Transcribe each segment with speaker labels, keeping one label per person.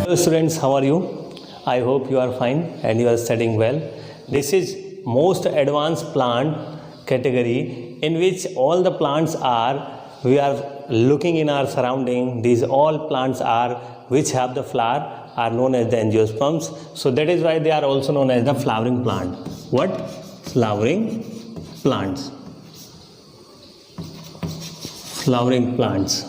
Speaker 1: Hello students, how are you? I hope you are fine and you are studying well. This is most advanced plant category in which all the plants are, we are looking in our surrounding, these all plants are which have the flower are known as the angiosperms. So that is why they are also known as the flowering plant. What? Flowering plants. Flowering plants.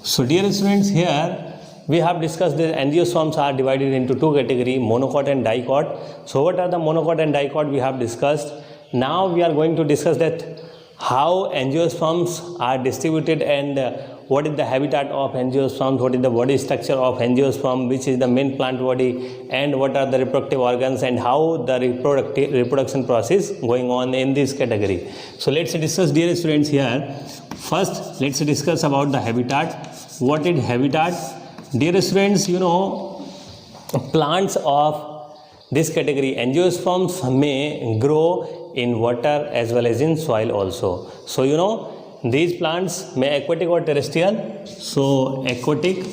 Speaker 1: So dear students, here we have discussed that angiosperms are divided into two categories, monocot and dicot. So what are the monocot and dicot we have discussed. Now we are going to discuss that how angiosperms are distributed and what is the habitat of angiosperms, what is the body structure of angiosperm, which is the main plant body, and what are the reproductive organs and how the reproduction process going on in this category. So let's discuss, dear students, here. First, let's discuss about the habitat. What is habitat? Dear students, you know, plants of this category, angiosperms, may grow in water as well as in soil also. So, you know, these plants may aquatic or terrestrial. So, aquatic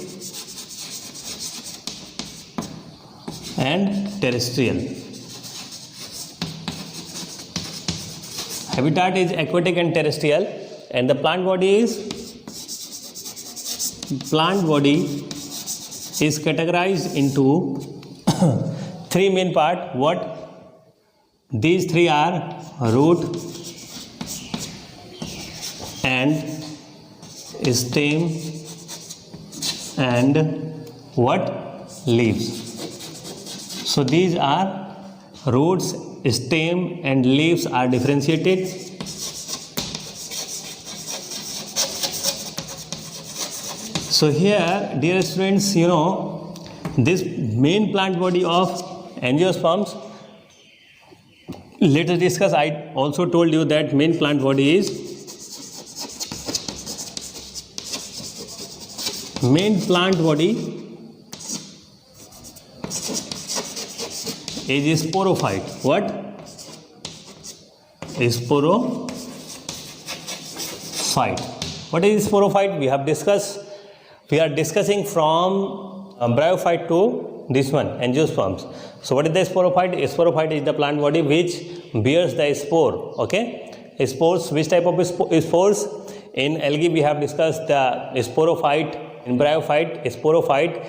Speaker 1: and terrestrial. Habitat is aquatic and terrestrial, and the plant body is categorized into three main parts. What? These three are root and stem and what? Leaves. So these are roots, stem and leaves are differentiated. So here, dear students, you know, this main plant body of angiosperms, let us discuss. I also told you that main plant body is sporophyte. What? Sporophyte. What is sporophyte? We have discussed. We are discussing from bryophyte to this one, angiosperms. So what is the sporophyte? A sporophyte is the plant body which bears the spore. Okay, spores. Which type of spores? In algae we have discussed the sporophyte. In bryophyte, sporophyte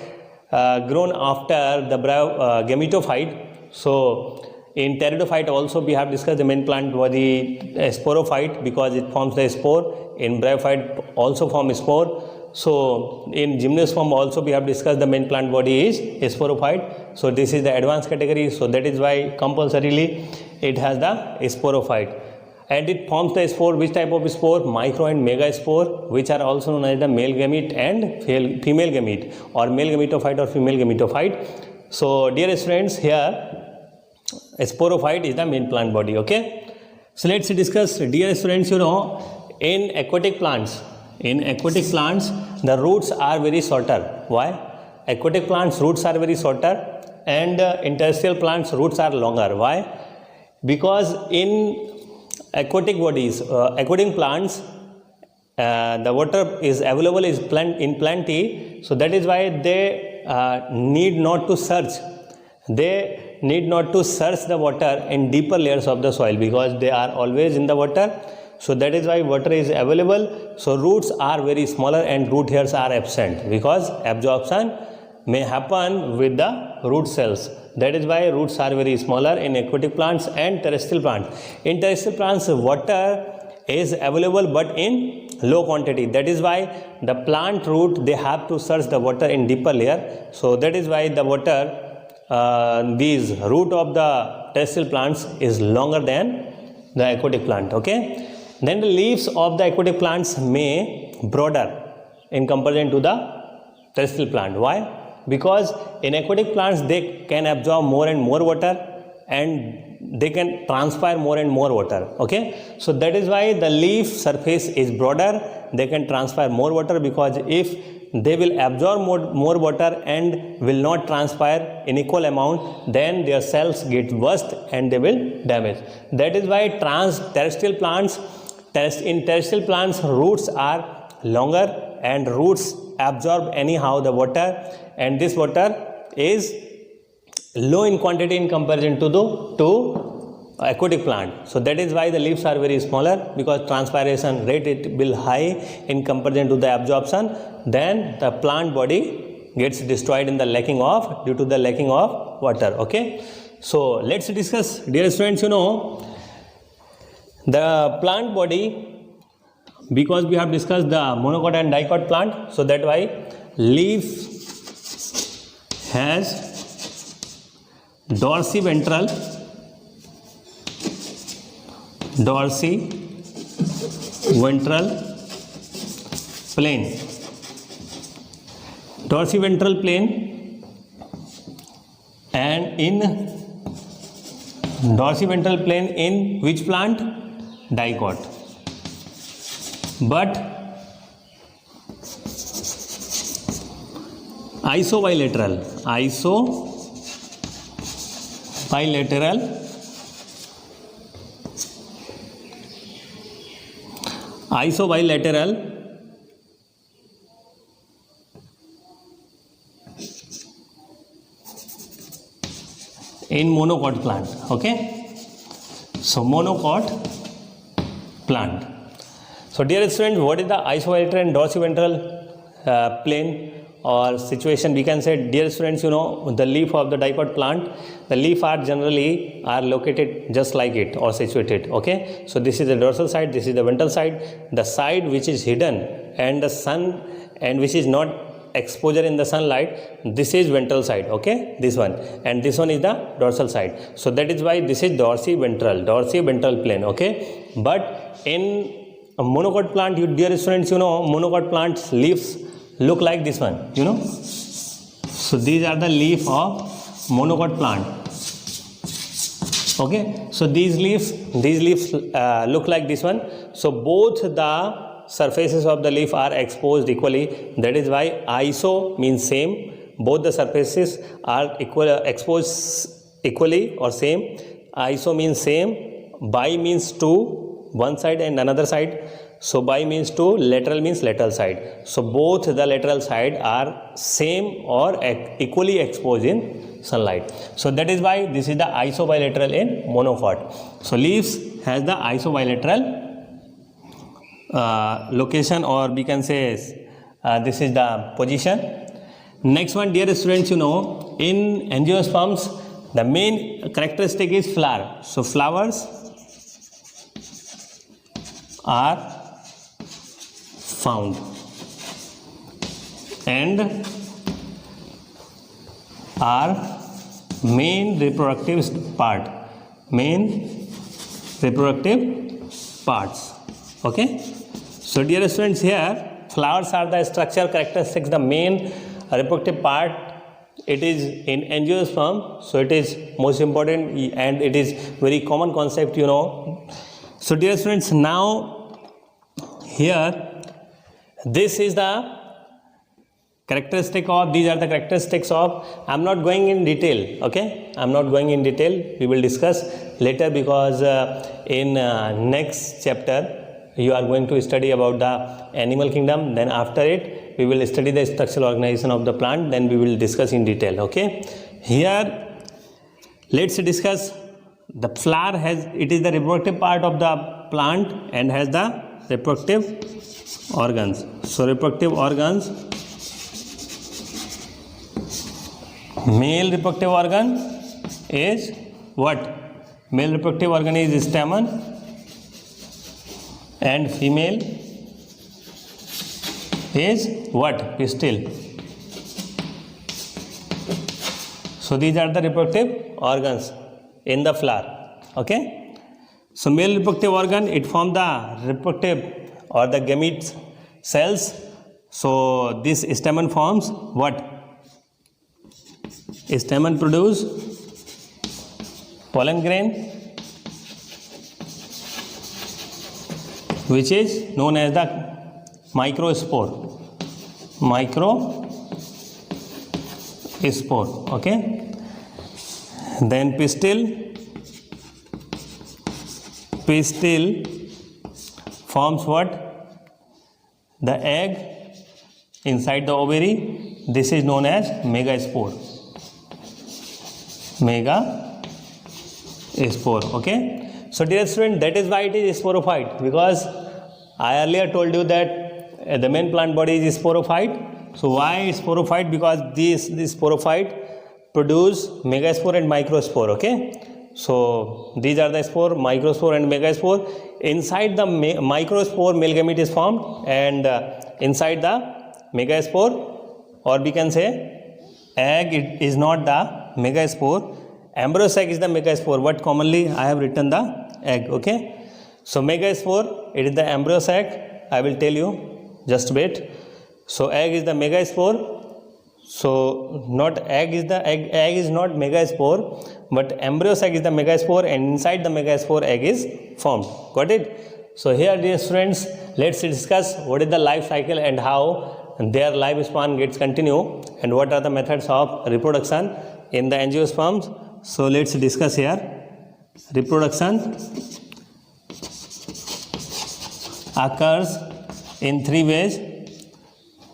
Speaker 1: grown after the gametophyte. So in pteridophyte also we have discussed the main plant body sporophyte because it forms the spore. In bryophyte also forms spore. So in gymnosperm also we have discussed the main plant body is sporophyte. So this is the advanced category. So that is why compulsorily it has the sporophyte. And it forms the spore. Which type of spore? Micro and megaspore, which are also known as the male gamete and female gamete, or male gametophyte or female gametophyte. So dear students, here sporophyte is the main plant body. Okay. So let's discuss, dear students, you know, in aquatic plants, the roots are very shorter. Why? Aquatic plants roots are very shorter, and in terrestrial plants roots are longer. Why? Because in aquatic bodies, aquatic plants, the water is available in plenty. So that is why they need not to search. They need not to search the water in deeper layers of the soil because they are always in the water. So that is why water is available. So roots are very smaller and root hairs are absent because absorption may happen with the root cells. That is why roots are very smaller in aquatic plants and terrestrial plants. In terrestrial plants, water is available but in low quantity. That is why the plant root, they have to search the water in deeper layer. So that is why the water, these root of the terrestrial plants is longer than the aquatic plant. Okay. Then the leaves of the aquatic plants may broader in comparison to the terrestrial plant. Why? Because in aquatic plants they can absorb more and more water and they can transpire more and more water. Okay, so that is why the leaf surface is broader. They can transpire more water because if they will absorb more water and will not transpire in equal amount, then their cells get burst and they will damage. That is why in terrestrial plants roots are longer and roots absorb anyhow the water, and this water is low in quantity in comparison to the aquatic plant. So that is why the leaves are very smaller, because transpiration rate it will high in comparison to the absorption. Then the plant body gets destroyed in the lacking of, due to the lacking of water. Okay, so let's discuss, dear students, the plant body, because we have discussed the monocot and dicot plant, so that why leaf has dorsiventral plane. Dorsiventral plane, and in dorsiventral plane in which plant? Dicot. But isobilateral in monocot plant. Okay, so monocot plant. So dear students, what is the isobilateral and dorsiventral plane or situation? We can say, dear students, the leaf of the dicot plant, the leaf are generally located just like it or situated. Okay, so this is the dorsal side, this is the ventral side. The side which is hidden and the sun, and which is not exposure in the sunlight, this is ventral side. Okay, this one, and this one is the dorsal side. So that is why this is dorsiventral plane. Okay, but in a monocot plant, you dear students, monocot plant's leaves look like this one. So these are the leaf of monocot plant. Okay, so these leaves look like this one. So both the surfaces of the leaf are exposed equally. That is why iso means same. Both the surfaces are exposed equally or same. Iso means same. Bi means two, one side and another side. So bi means two, lateral means lateral side. So both the lateral side are same or equally exposed in sunlight. So that is why this is the isobilateral in monocot. So leaves has the isobilateral location, or we can say this is the position. Next one, dear students, in angiosperms, the main characteristic is flower. So flowers are found and are main reproductive parts. Okay, so dear students, here flowers are the structural characteristics, the main reproductive part. It is in angiosperm, so it is most important and it is very common concept. So dear students, now here this is the characteristic of, these are the characteristics of, I am not going in detail. Okay, I am not going in detail, we will discuss later, because in next chapter you are going to study about the animal kingdom. Then after it we will study the structural organization of the plant, then we will discuss in detail. Okay, here let's discuss the flower. It is the reproductive part of the plant and has the reproductive organs. So reproductive organs, male reproductive organ is what? Male reproductive organ is stamen, and female is what? Pistil. So these are the reproductive organs in the flower. Okay, so male reproductive organ, it forms the reproductive or the gamete cells. So this stamen forms what? Stamen produce pollen grain, which is known as the microspore. Okay, then pistil forms what? the egg inside the ovary, this is known as megaspore. Megaspore, okay. So dear student, that is why it is sporophyte, because I earlier told you that the main plant body is sporophyte. So why it's sporophyte? Because this sporophyte produce megaspore and microspore, okay. So these are the spore, microspore and megaspore. Inside the microspore, male gamete is formed, and inside the megaspore, or we can say egg, it is not the megaspore. Embryo sac is the megaspore, but commonly I have written the egg, okay. So megaspore, it is the embryo sac. I will tell you just a bit. So egg is the megaspore. So not egg is the egg is not megaspore, but embryo sac is the megaspore, and inside the megaspore egg is formed. Got it? So here, dear students, let's discuss what is the life cycle and how their lifespan gets continue, and what are the methods of reproduction in the angiosperms. So let's discuss here. Reproduction occurs in 3 ways.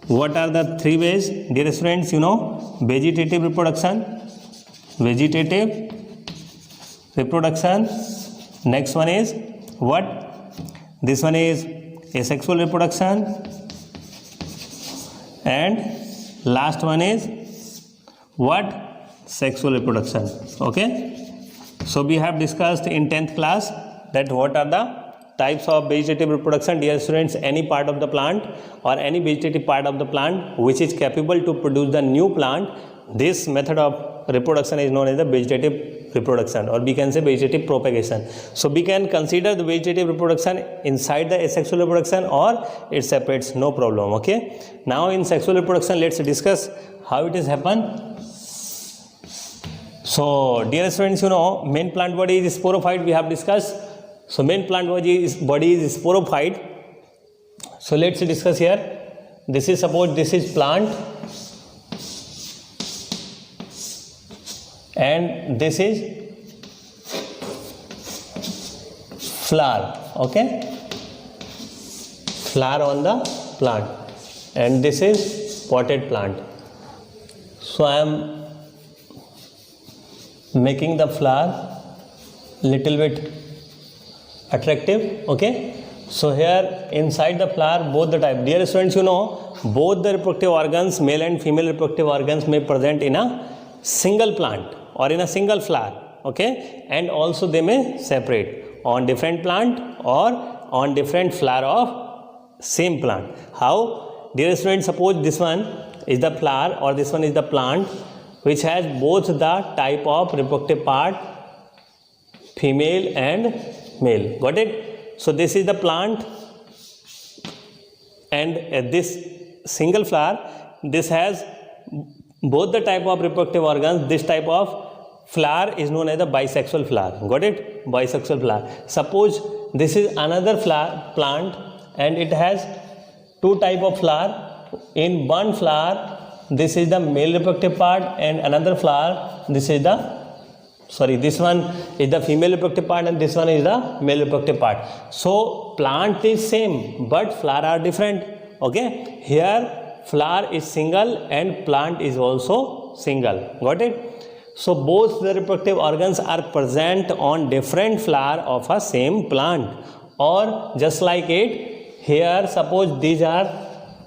Speaker 1: What are the 3 ways? Dear students, you know, vegetative reproduction. Next one is what? This one is asexual reproduction, and last one is what? Sexual reproduction, okay. So we have discussed in 10th class that what are the types of vegetative reproduction. Dear students, any part of the plant or any vegetative part of the plant which is capable to produce the new plant, this method of reproduction is known as the vegetative reproduction, or we can say vegetative propagation. So we can consider the vegetative reproduction inside the asexual reproduction, or it separates, no problem, okay. Now in sexual reproduction, let's discuss how it is happen. So dear students, you know, main plant body is sporophyte, we have discussed. So main plant body is sporophyte. So let's discuss here. This is, suppose this is plant, and this is flower, okay. Flower on the plant, and this is potted plant. So I am making the flower little bit attractive, okay. So here inside the flower, both the type, dear students, you know, both the reproductive organs, male and female reproductive organs, may present in a single plant or in a single flower, okay, and also they may separate on different plant or on different flower of same plant. How? Dear students, suppose this one is the flower or this one is the plant which has both the type of reproductive part, female and male. Got it? So this is the plant, and this single flower, this has both the type of reproductive organs. This type of flower is known as the bisexual flower. Got it? Bisexual flower. Suppose this is another flower plant, and it has 2 type of flower. In one flower, this is the male reproductive part, and another flower, this is the this one is the female reproductive part, and this one is the male reproductive part. So plant is same, but flower are different, okay. Here flower is single and plant is also single. Got it? So both the reproductive organs are present on different flower of a same plant. Or just like it, here suppose these are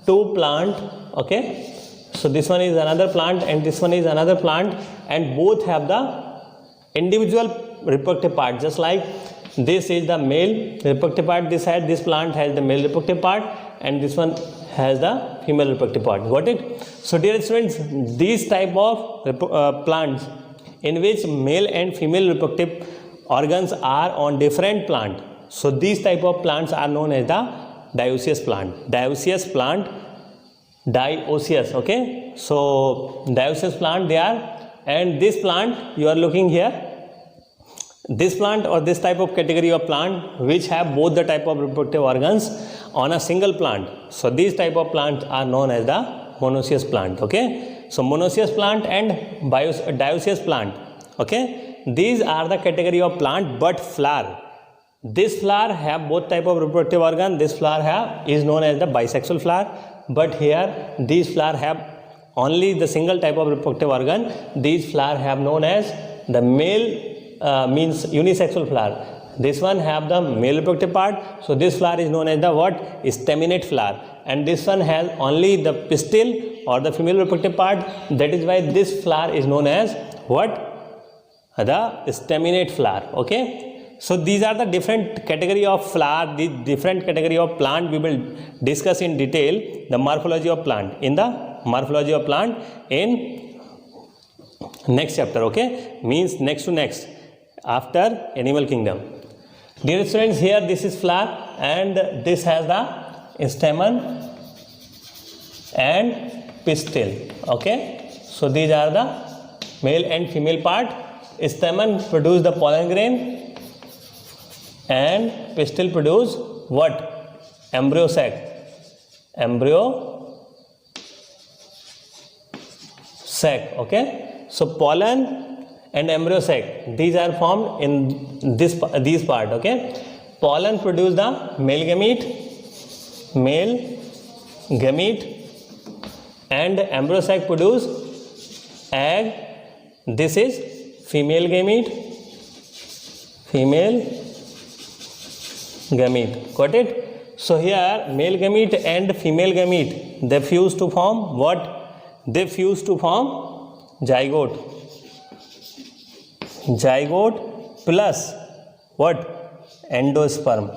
Speaker 1: 2 plant, okay. So this one is another plant and this one is another plant, and both have the individual reproductive part. Just like this is the male reproductive part, this plant has the male reproductive part, and this one has the female reproductive part. Got it? So dear students, these type of plants in which male and female reproductive organs are on different plant, so these type of plants are known as the dioecious plant. Dioecious, okay. So dioecious plant they are, and this plant you are looking here, this plant or this type of category of plant which have both the type of reproductive organs on a single plant, so these type of plants are known as the monoecious plant, okay. So monoecious plant and dioecious plant, okay, these are the category of plant but flower. This flower have both type of reproductive organ. This flower is known as the bisexual flower, but here these flower have only the single type of reproductive organ. These flower have known as the male means unisexual flower. This one have the male reproductive part, so this flower is known as the what? Staminate flower. And this one has only the pistil or the female reproductive part. That is why this flower is known as what? The staminate flower. Okay. So these are the different category of flower, the different category of plant we will discuss in detail. The morphology of plant in the morphology of plant in next chapter. Okay, means next to next after animal kingdom. Dear students, here this is flower and this has the stamen and pistil. Okay, so these are the male and female part. Stamen produce the pollen grain and pistil produce what? Embryo sac. Embryo sac. Okay, so pollen and embryo sac, these are formed in these part. Okay, pollen produce the male gamete and embryo sac produce egg. This is female gamete. Got it? So here male gamete and female gamete, they fuse to form what? They fuse to form zygote. Zygote plus what? Endosperm.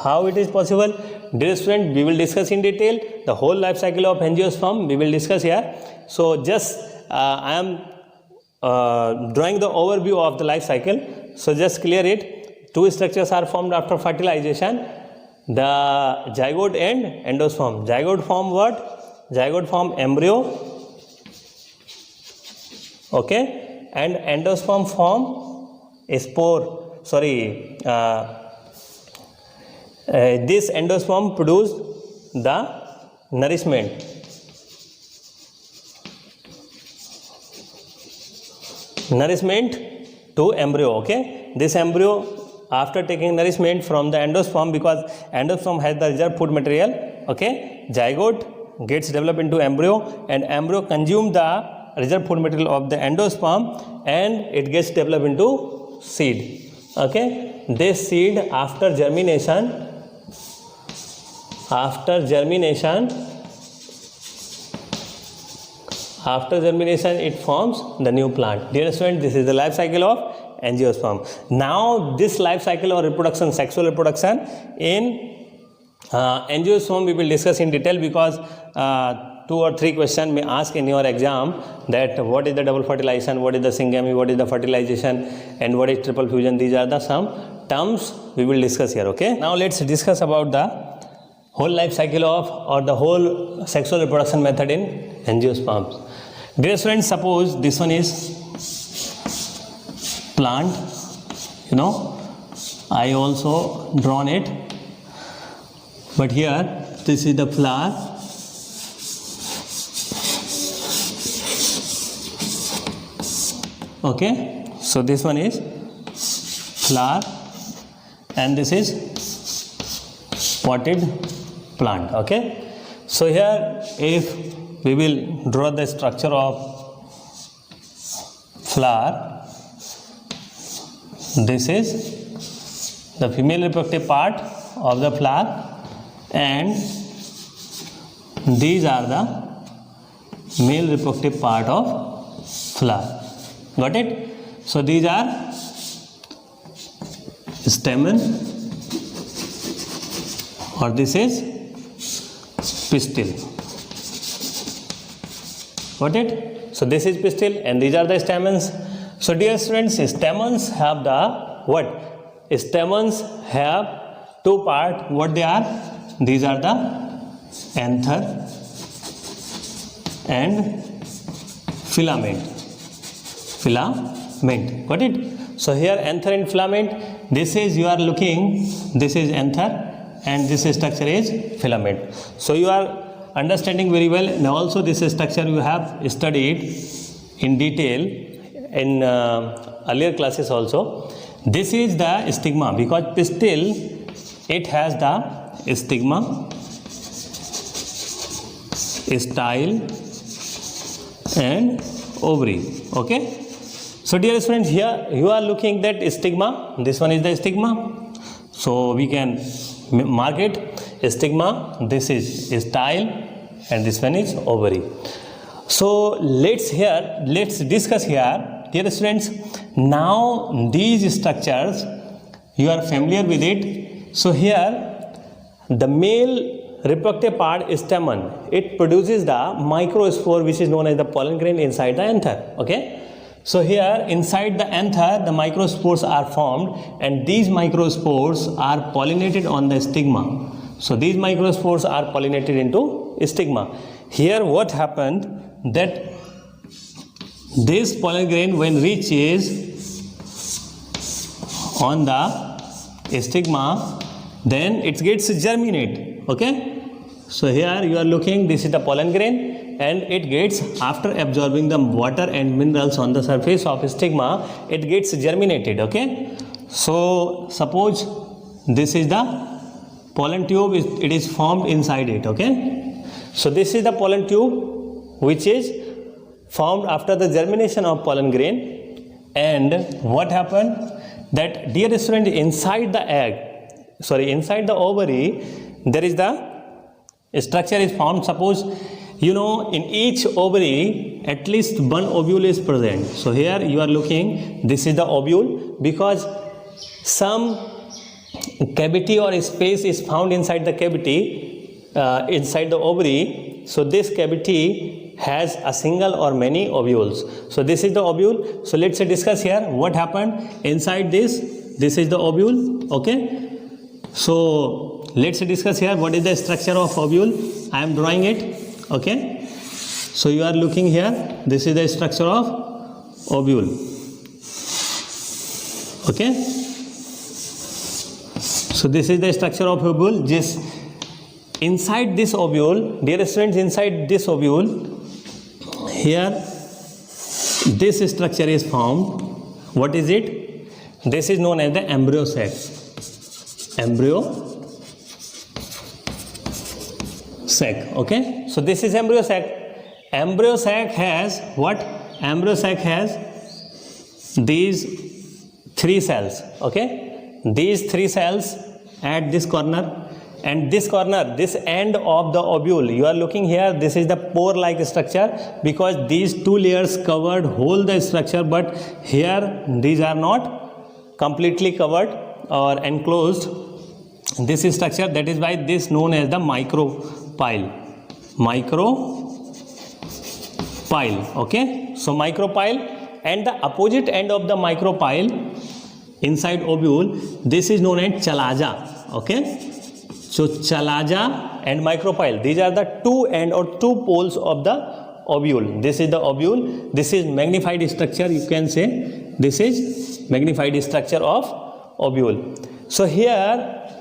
Speaker 1: How it is possible? Dear student, we will discuss in detail the whole life cycle of angiosperm. We will discuss here. So just I am drawing the overview of the life cycle. So just clear it. Two structures are formed after fertilization: the zygote and endosperm. Zygote form what? Zygote form embryo. Okay, and endosperm form spore. This endosperm produce the nourishment. To embryo. Okay, this embryo after taking nourishment from the endosperm, because endosperm has the reserve food material. Okay, zygote gets developed into embryo and embryo consume the reserve food material of the endosperm and it gets developed into seed. Okay, this seed after germination it forms the new plant. Dear student, this is the life cycle of angiosperm. Now this life cycle of reproduction, sexual reproduction in angiosperm we will discuss in detail, because 2 or 3 questions may ask in your exam that what is the double fertilization, what is the syngamy, what is the fertilization, and what is triple fusion. These are the some terms we will discuss here. Okay, now let's discuss about the whole life cycle of or the whole sexual reproduction method in angiosperms. Dear students, suppose this one is plant, I also drawn it, but here this is the flower. Okay, so this one is flower and this is potted plant. Okay, so here if we will draw the structure of flower, this is the female reproductive part of the flower and these are the male reproductive part of flower. Got it? So these are stamen or this is pistil. Got it? So this is pistil and these are the stamens. So dear students, stamens have the what? Stamens have two parts. What they are? These are the anther and filament. Got it? So here anther and filament, this is you are looking, this is anther and this structure is filament. So you are understanding very well. Now also this structure you have studied in detail in earlier classes also. This is the stigma, because pistil, it has the stigma, style and ovary. Okay. So dear students, here you are looking that stigma. This one is the stigma. So we can mark it stigma. This is style and this one is ovary. So let's discuss here, dear students. Now these structures you are familiar with it. So here the male reproductive part is stamen. It produces the microspore, which is known as the pollen grain inside the anther. Okay. So here inside the anther the microspores are formed, and these microspores are pollinated on the stigma. So these microspores are pollinated into stigma. Here what happened, that this pollen grain when reaches on the stigma, then it gets germinate. Okay. So here you are looking, this is the pollen grain, and it gets, after absorbing the water and minerals on the surface of stigma, it gets germinated. Okay. So suppose this is the pollen tube, it is formed inside it. Okay. So this is the pollen tube which is formed after the germination of pollen grain. And what happened, that dear student, inside the inside the ovary, there is the structure is formed. Suppose you know in each ovary at least one ovule is present. So here you are looking, this is the ovule, because some cavity or space is found inside the cavity, inside the ovary. So this cavity has a single or many ovules. So this is the ovule. So let's discuss here what happened inside this. This is the ovule. Okay. So let's discuss here what is the structure of ovule. I am drawing it. Okay. So you are looking here, this is the structure of ovule. Okay. So this is the structure of ovule. Just inside this ovule, dear students, inside this ovule, here this structure is formed. What is it? This is known as the embryo sac. Embryo sac. Okay. So this is embryo sac. Embryo sac has what? Embryo sac has these three cells. Okay. These three cells at this corner, and this corner, this end of the ovule, you are looking here, this is the pore like structure, because these two layers covered whole the structure, but here these are not completely covered or enclosed this structure. That is why this known as the micropyle. Okay. So micropyle, and the opposite end of the micropyle inside ovule, this is known as chalaza. Okay. So chalaza and micropyle, these are the two end or two poles of the ovule. This is the ovule. This is magnified structure, you can say. This is magnified structure of ovule. So here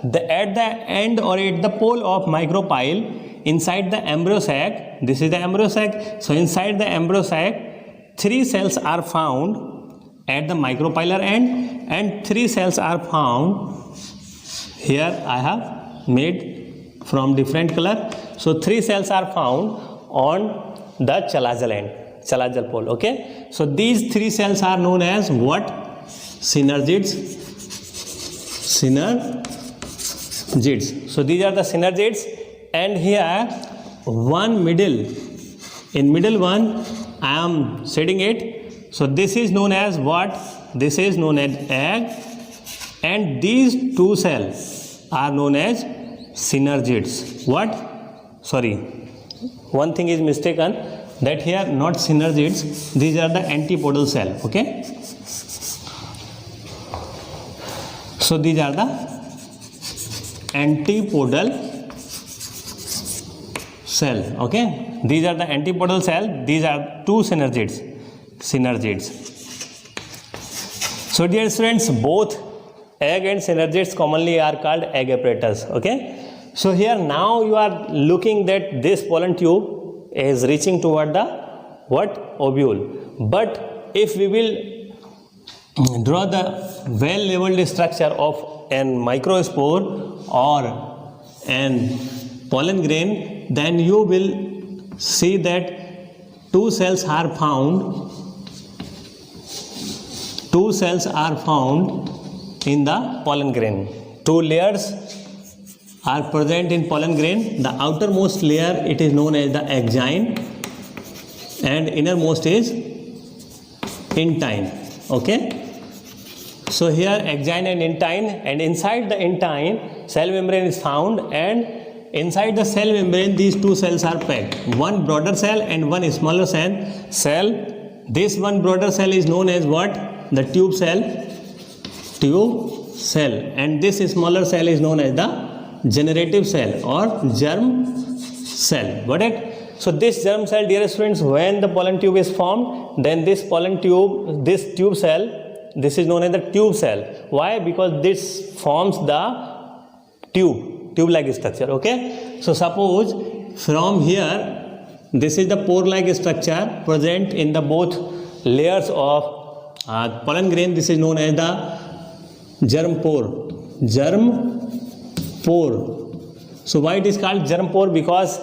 Speaker 1: at the end or at the pole of micropyle, inside the embryo sac, this is the embryo sac. So inside the embryo sac, three cells are found at the micropylar end, and three cells are found here. I have made from different color. So three cells are found on the chalazal end, chalazal pole. Okay. So these three cells are known as what? Synergids. So these are the synergids, and here one middle, in middle one I am setting it. So this is known as what? This is known as egg, and these two cells are known as synergids. What? Sorry, one thing is mistaken, that here not synergids, these are the antipodal cell. Okay. So these are the antipodal cell. Okay. These are the antipodal cell. These are two synergids. So dear students, both egg and synergids commonly are called egg apparatus. Okay. So here now you are looking that this pollen tube is reaching toward the what? Ovule. But if we will draw the well labeled structure of an microspore or an pollen grain, then you will see that two cells are found in the pollen grain. Two layers are present in pollen grain. The outermost layer, it is known as the axine, and innermost is intine. Okay, so here axine and intine, and inside the intine cell membrane is found, and inside the cell membrane these two cells are packed, one broader cell and one smaller cell. This one broader cell is known as what? The tube cell, and this smaller cell is known as the generative cell or germ cell. Got it? So this germ cell, dear students, when the pollen tube is formed, then this tube cell, this is known as the tube cell. Why? Because this forms the tube-like structure. Okay, so suppose from here, this is the pore-like structure present in the both layers of pollen grain. This is known as the germ pore. So why it is called germ pore? Because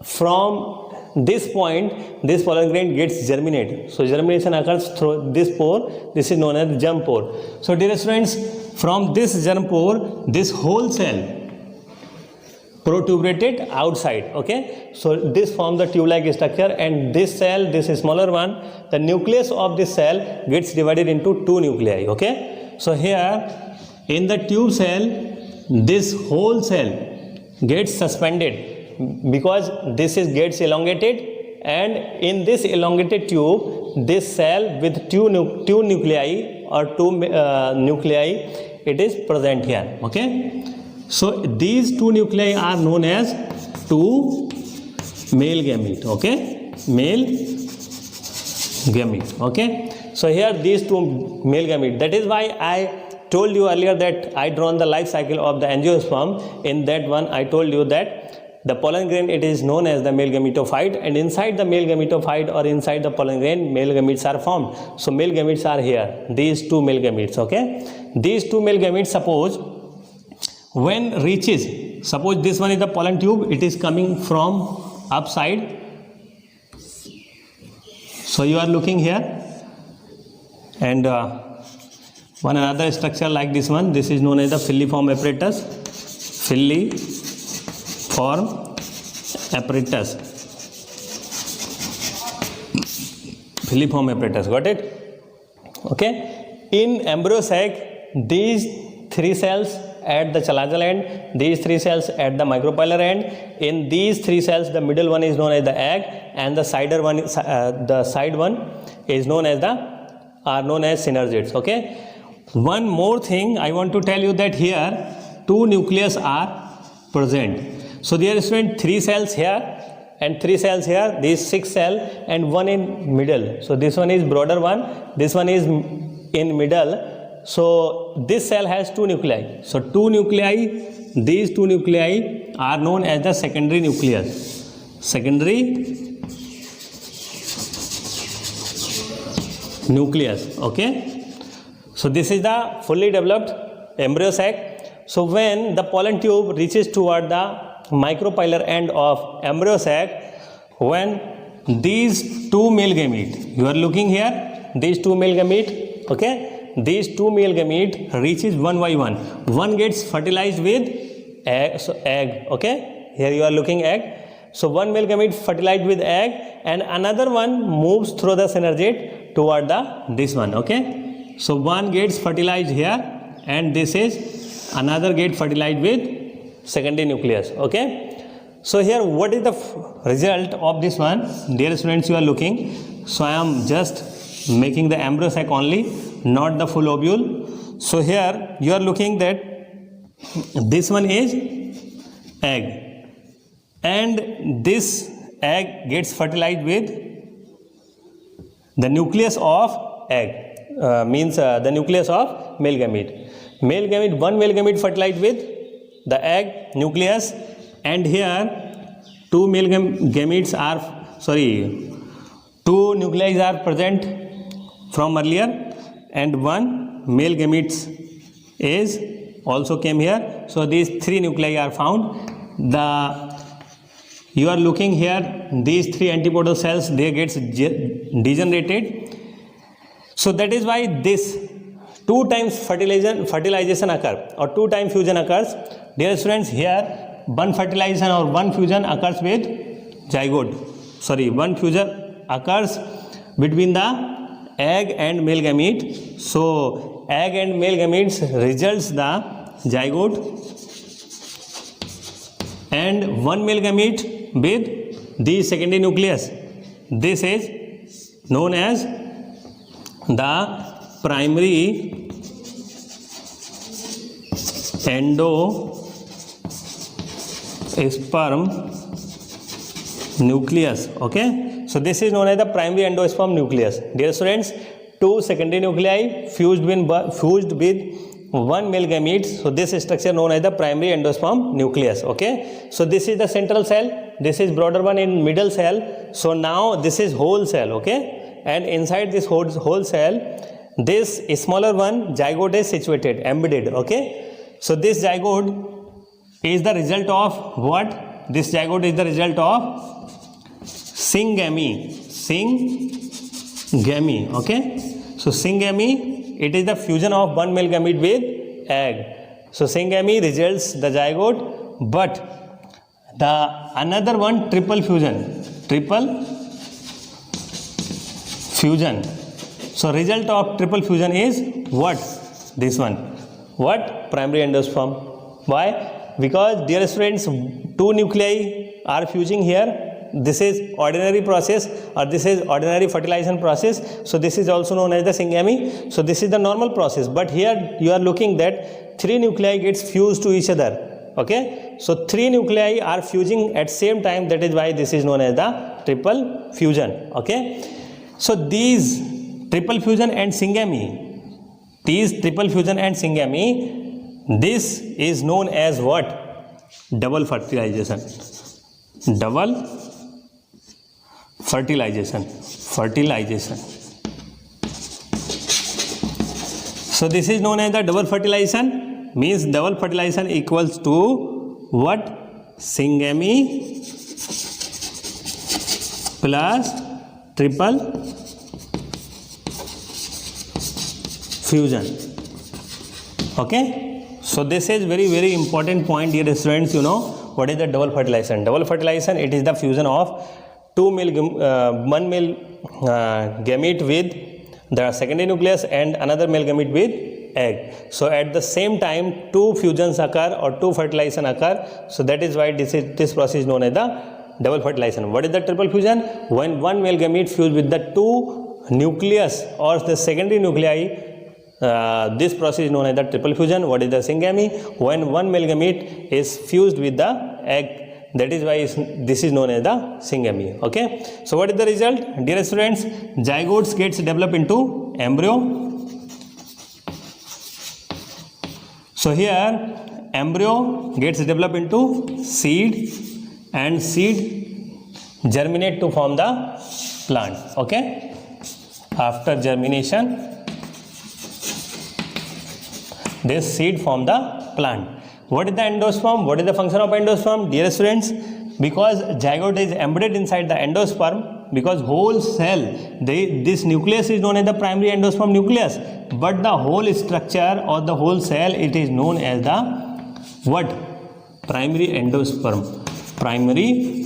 Speaker 1: from this point this pollen grain gets germinated. So germination occurs through this pore. This is known as germ pore. So dear students, from this germ pore, this whole cell protuberated outside. Okay, so this forms the tube-like structure, and this cell, this smaller one, the nucleus of this cell gets divided into two nuclei. Okay, so here in the tube cell, this whole cell gets suspended because this gets elongated, and in this elongated tube, this cell with two nuclei or two nuclei, it is present here. Okay, so these two nuclei are known as two male gamete. Okay, male gamete. Okay, so here these two male gamete. That is why I told you earlier that I drawn the life cycle of the angiosperm. In that one, I told you that the pollen grain, it is known as the male gametophyte, and inside the male gametophyte or inside the pollen grain, male gametes are formed. So male gametes are here, these two male gametes. Okay, these two male gametes, suppose when reaches, suppose this one is the pollen tube, it is coming from upside. So you are looking here, and one another structure like this one, this is known as the filiform apparatus. Filiform apparatus, got it? Okay, in embryo sac, these three cells at the chalazal end, these three cells at the micropylar end. In these three cells, the middle one is known as the egg, and the side one is known as synergids. Okay, one more thing I want to tell you, that here two nucleus are present. So there is three cells here and three cells here, these 6 cells, and one in middle. So this one is broader one, this one is in middle. So this cell has two nuclei. So two nuclei, these two nuclei are known as the secondary nucleus. Okay, so this is the fully developed embryo sac. So when the pollen tube reaches toward the micropylar end of embryo sac, when these two male gamete, you are looking here, these two male gamete, okay, these two male gamete reaches one by one. One gets fertilized with egg, okay, here you are looking egg. So one male gamete fertilized with egg, and another one moves through the synergid toward this one. Okay, so one gets fertilized here, and this is another get fertilized with secondary nucleus. Okay, so here what is the result of this one, dear students, you are looking. So I am just making the embryo sac only, not the full ovule. So here you are looking that this one is egg, and this egg gets fertilized with the nucleus of egg, the nucleus of male gamete. One male gamete fertilized with the egg nucleus, and here two male gametes are, two nuclei are present from earlier, and one male gametes is also came here. So these three nuclei are found. You are looking here, these three antipodal cells, they gets degenerated. So that is why this 2 times fertilization occur or 2 times fusion occurs. Dear students, here one fertilization or one fusion occurs with zygote. Sorry, one fusion occurs between the egg and male gamete. So egg and male gametes results the zygote, and one male gamete with the secondary nucleus. This is known as the primary endosperm nucleus. Okay, so this is known as the primary endosperm nucleus. Dear students, 2 secondary nuclei fused with one male gamete. So this structure known as the primary endosperm nucleus. Okay, so this is the central cell, this is broader one in middle cell. So now this is whole cell. Okay, and inside this whole cell, this smaller one zygote is situated, embedded. Okay, so this zygote is the result of what? This zygote is the result of syngamy. Okay, so syngamy, it is the fusion of one male gamete with egg. So syngamy results the zygote, but the another one triple fusion. So result of triple fusion is what? This one. What? Primary endosperm. Why? Because dear students, 2 nuclei are fusing here. This is ordinary process, or this is ordinary fertilization process. So this is also known as the syngamy. So this is the normal process, but here you are looking that 3 nuclei gets fused to each other. Okay, so 3 nuclei are fusing at same time. That is why this is known as the triple fusion. Okay, so these triple fusion and syngamy, this is known as what? Double fertilization. So this is known as the double fertilization. Means double fertilization equals to what? Syngamy plus triple fusion. Okay, so this is very important point, dear students. You know what is the double fertilization? Double fertilization, it is the fusion of one male gamete with the secondary nucleus and another male gamete with egg. So at the same time 2 fusions occur or 2 fertilization occur. So that is why this process is known as the double fertilization. What is the triple fusion? When one male gamete fused with the 2 nucleus or the secondary nuclei, this process is known as the triple fusion. What is the syngamy? When one male gamete is fused with the egg, that is why this is known as the syngamy. Okay, so what is the result? Dear students, zygotes gets developed into embryo. So here embryo gets developed into seed, and seed germinate to form the plant. Okay, after germination, this seed form the plant. What is the endosperm? What is the function of endosperm? Dear students, because zygote is embedded inside the endosperm, because whole cell, this nucleus is known as the primary endosperm nucleus, but the whole structure or the whole cell, it is known as the what? Primary endosperm. Primary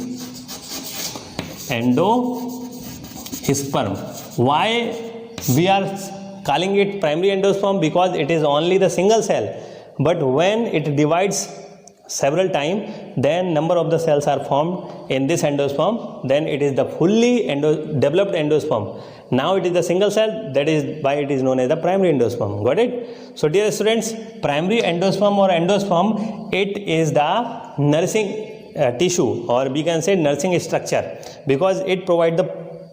Speaker 1: endosperm. Why we are calling it primary endosperm? Because it is only the single cell, but when it divides several times, then number of the cells are formed in this endosperm, then it is the fully developed endosperm. Now it is the single cell, that is why it is known as the primary endosperm. Got it? So dear students, primary endosperm or endosperm, it is the nourishing tissue, or we can say nursing structure, because it provides the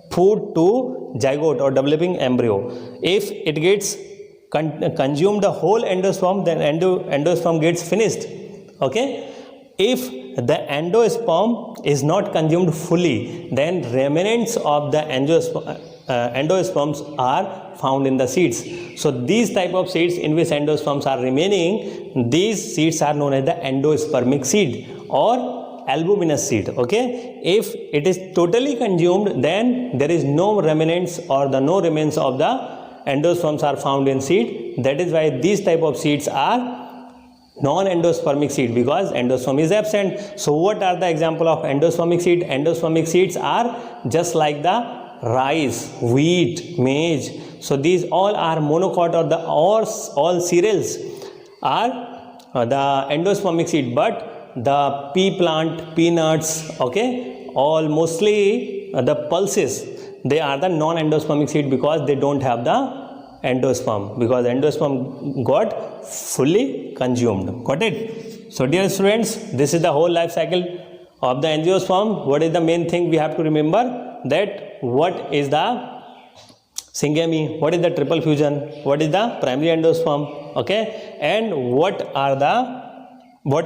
Speaker 1: food to zygote or developing embryo. If it gets consumed the whole endosperm, then endosperm gets finished. Okay, if the endosperm is not consumed fully, then remnants of the endosperms are found in the seeds. So these type of seeds in which endosperms are remaining, these seeds are known as the endospermic seed or albuminous seed. Okay, if it is totally consumed, then there is no remnants or the no remains of the endosperms are found in seed. That is why these type of seeds are non-endospermic seed, because endosperm is absent. So what are the example of endospermic seed? Endospermic seeds are just like the rice, wheat, maize. So these all are monocot, or the all cereals are the endospermic seed. But the pea plant, peanuts, okay, all mostly the pulses, they are the non-endospermic seed because they don't have the endosperm, because endosperm got fully consumed. Got it? So dear students, this is the whole life cycle of the angiosperm. What is the main thing we have to remember? That what is the syngamy, what is the triple fusion, what is the primary endosperm, okay, and what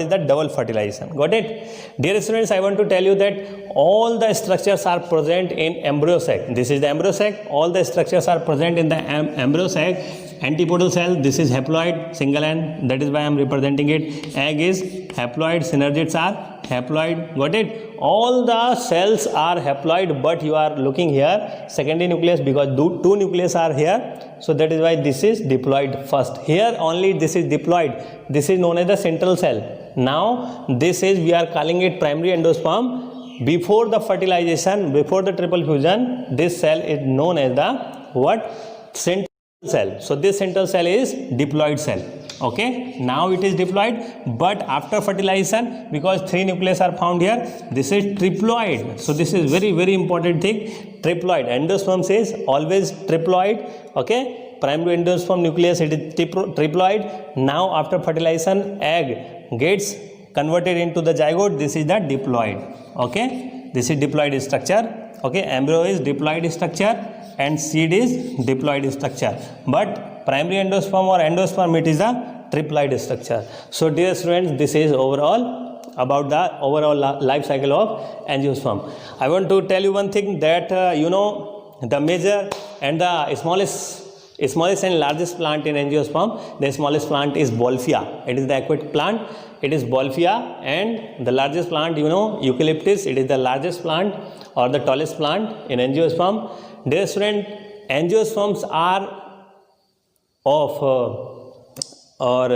Speaker 1: is the double fertilization. Got it? Dear students, I want to tell you that all the structures are present in embryo sac. This is the embryo sac. All the structures are present in the embryo sac. Antipodal cell, this is haploid, single end, that is why I am representing it. Egg is haploid, synergids are haploid. Got it? All the cells are haploid, but you are looking here secondary nucleus because two nucleus are here. So that is why this is diploid first. Here only this is diploid. This is known as the central cell. Now this is, we are calling it primary endosperm. Before the fertilization, before the triple fusion, this cell is known as the what? Central cell. So this central cell is diploid cell. Okay, now it is diploid, but after fertilization, because three nucleus are found here, this is triploid. So this is very, very important thing. Triploid. Endosperm is always triploid. Okay, primary endosperm nucleus, it is triploid. Now after fertilization, egg gets converted into the zygote. This is the diploid. Okay, this is diploid structure. Okay, embryo is diploid structure and seed is diploid structure, but primary endosperm or endosperm, it is the triploid structure. So dear students, this is overall about the overall life cycle of angiosperm. I want to tell you one thing, that the major and the smallest and largest plant in angiosperm. The smallest plant is Wolffia. It is the aquatic plant. It is Wolffia, and the largest plant, eucalyptus. It is the largest plant or the tallest plant in angiosperm. Dear student, angiosperms are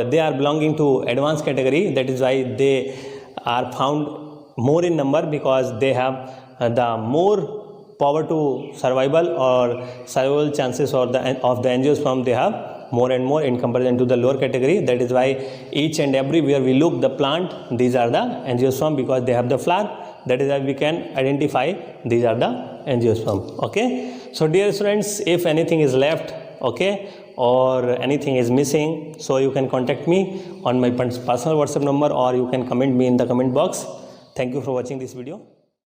Speaker 1: they are belonging to advanced category. That is why they are found more in number, because they have the more power to survival or survival chances of the angiosperm. They have more and more in comparison to the lower category. That is why each and everywhere we look the plant, these are the angiosperm, because they have the flower. That is why we can identify these are the angiosperm. Okay, so dear students, if anything is left, okay, or anything is missing, so you can contact me on my personal WhatsApp number, or you can comment me in the comment box. Thank you for watching this video.